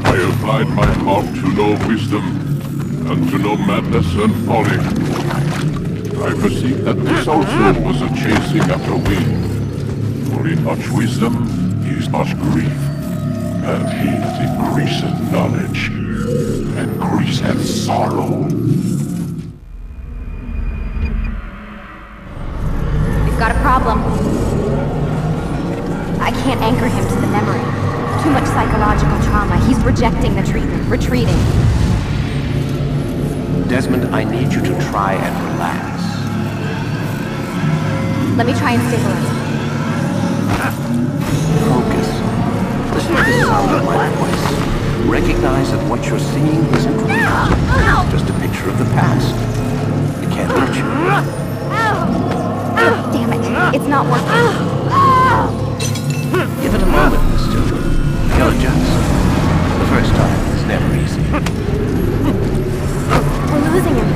I applied my heart to know wisdom, and to know madness and folly. I perceived that this also was a chasing after wind. For in much wisdom is much grief, and he that increaseth knowledge increaseth sorrow. We've got a problem. I can't anchor him to the memory. Too much psychological trauma. He's rejecting the treatment, retreating. Desmond, I need you to try and relax. Let me try and stabilize him. Focus. Listen to the sound of my voice. Recognize that what you're seeing isn't real. Just a picture of the past. It can't hurt you. Damn it. It's not working. Give it a moment, mister. You'll adjust. The first time is never easy. We're losing him.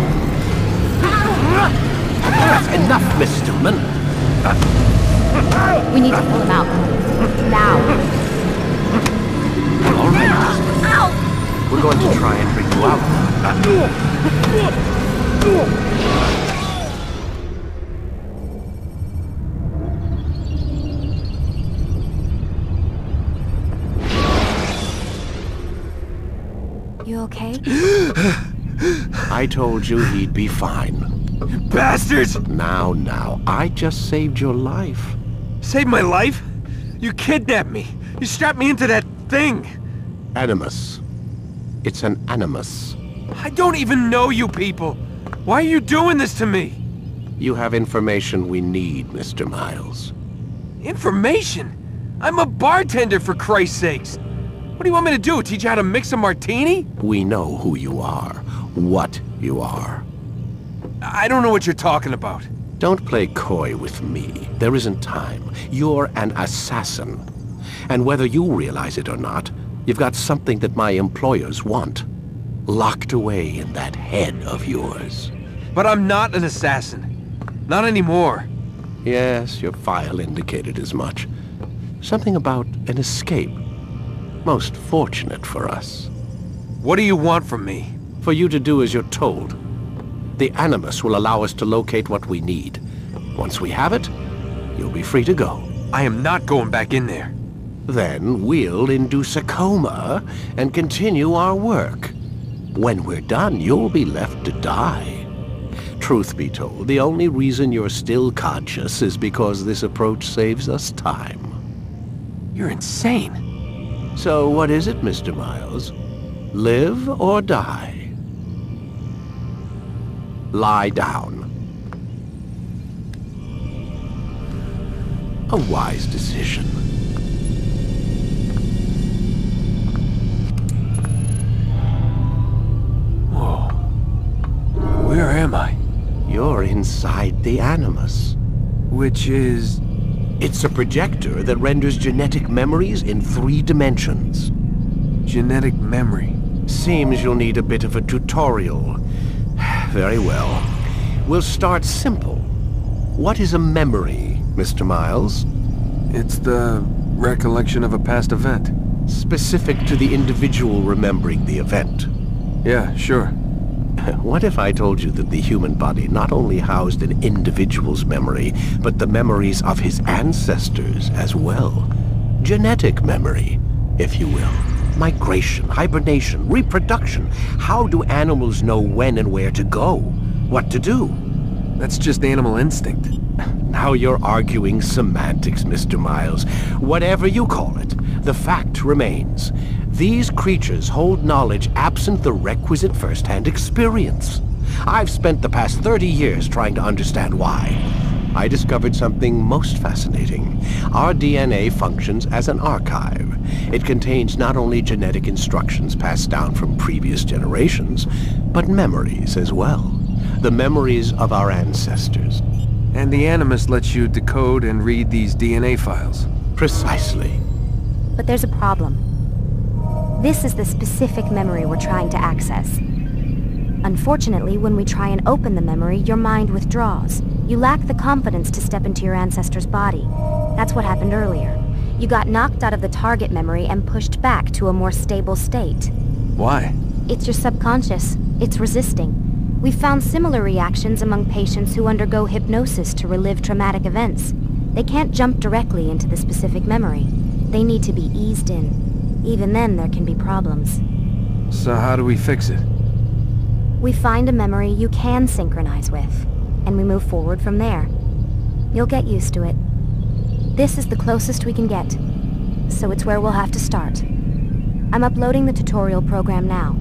That's enough, Mr. Stillman. We need to pull him out. Now. All right, Desmond. We're going to try and bring you out. You okay? I told you he'd be fine. Bastards! Now, I just saved your life. Saved my life? You kidnapped me. You strapped me into that thing. Animus. It's an animus. I don't even know you people. Why are you doing this to me? You have information we need, Mr. Miles. Information? I'm a bartender, for Christ's sakes. What do you want me to do? Teach you how to mix a martini? We know who you are, what you are. I don't know what you're talking about. Don't play coy with me. There isn't time. You're an assassin. And whether you realize it or not, you've got something that my employers want. Locked away in that head of yours. But I'm not an assassin. Not anymore. Yes, your file indicated as much. Something about an escape. Most fortunate for us. What do you want from me? For you to do as you're told. The Animus will allow us to locate what we need. Once we have it, you'll be free to go. I am not going back in there. Then we'll induce a coma and continue our work. When we're done, you'll be left to die. Truth be told, the only reason you're still conscious is because this approach saves us time. You're insane. So what is it, Mr. Miles? Live or die? Lie down. A wise decision. Whoa. Where am I? You're inside the Animus. Which is... It's a projector that renders genetic memories in 3 dimensions. genetic memory. Seems you'll need a bit of a tutorial. Very well. We'll start simple. What is a memory, Mr. Miles? It's the recollection of a past event. Specific to the individual remembering the event. Yeah, sure. What if I told you that the human body not only housed an individual's memory, but the memories of his ancestors as well? Genetic memory, if you will. Migration, hibernation, reproduction. How do animals know when and where to go? What to do? That's just animal instinct. Now you're arguing semantics, Mr. Miles. Whatever you call it, the fact remains. These creatures hold knowledge absent the requisite first-hand experience. I've spent the past 30 years trying to understand why. I discovered something most fascinating. Our DNA functions as an archive. It contains not only genetic instructions passed down from previous generations, but memories as well. The memories of our ancestors. And the Animus lets you decode and read these DNA files. Precisely. But there's a problem. This is the specific memory we're trying to access. Unfortunately, when we try and open the memory, your mind withdraws. You lack the confidence to step into your ancestor's body. That's what happened earlier. You got knocked out of the target memory and pushed back to a more stable state. Why? It's your subconscious. It's resisting. We've found similar reactions among patients who undergo hypnosis to relive traumatic events. They can't jump directly into the specific memory. They need to be eased in. Even then, there can be problems. So how do we fix it? We find a memory you can synchronize with, and we move forward from there. You'll get used to it. This is the closest we can get, so it's where we'll have to start. I'm uploading the tutorial program now.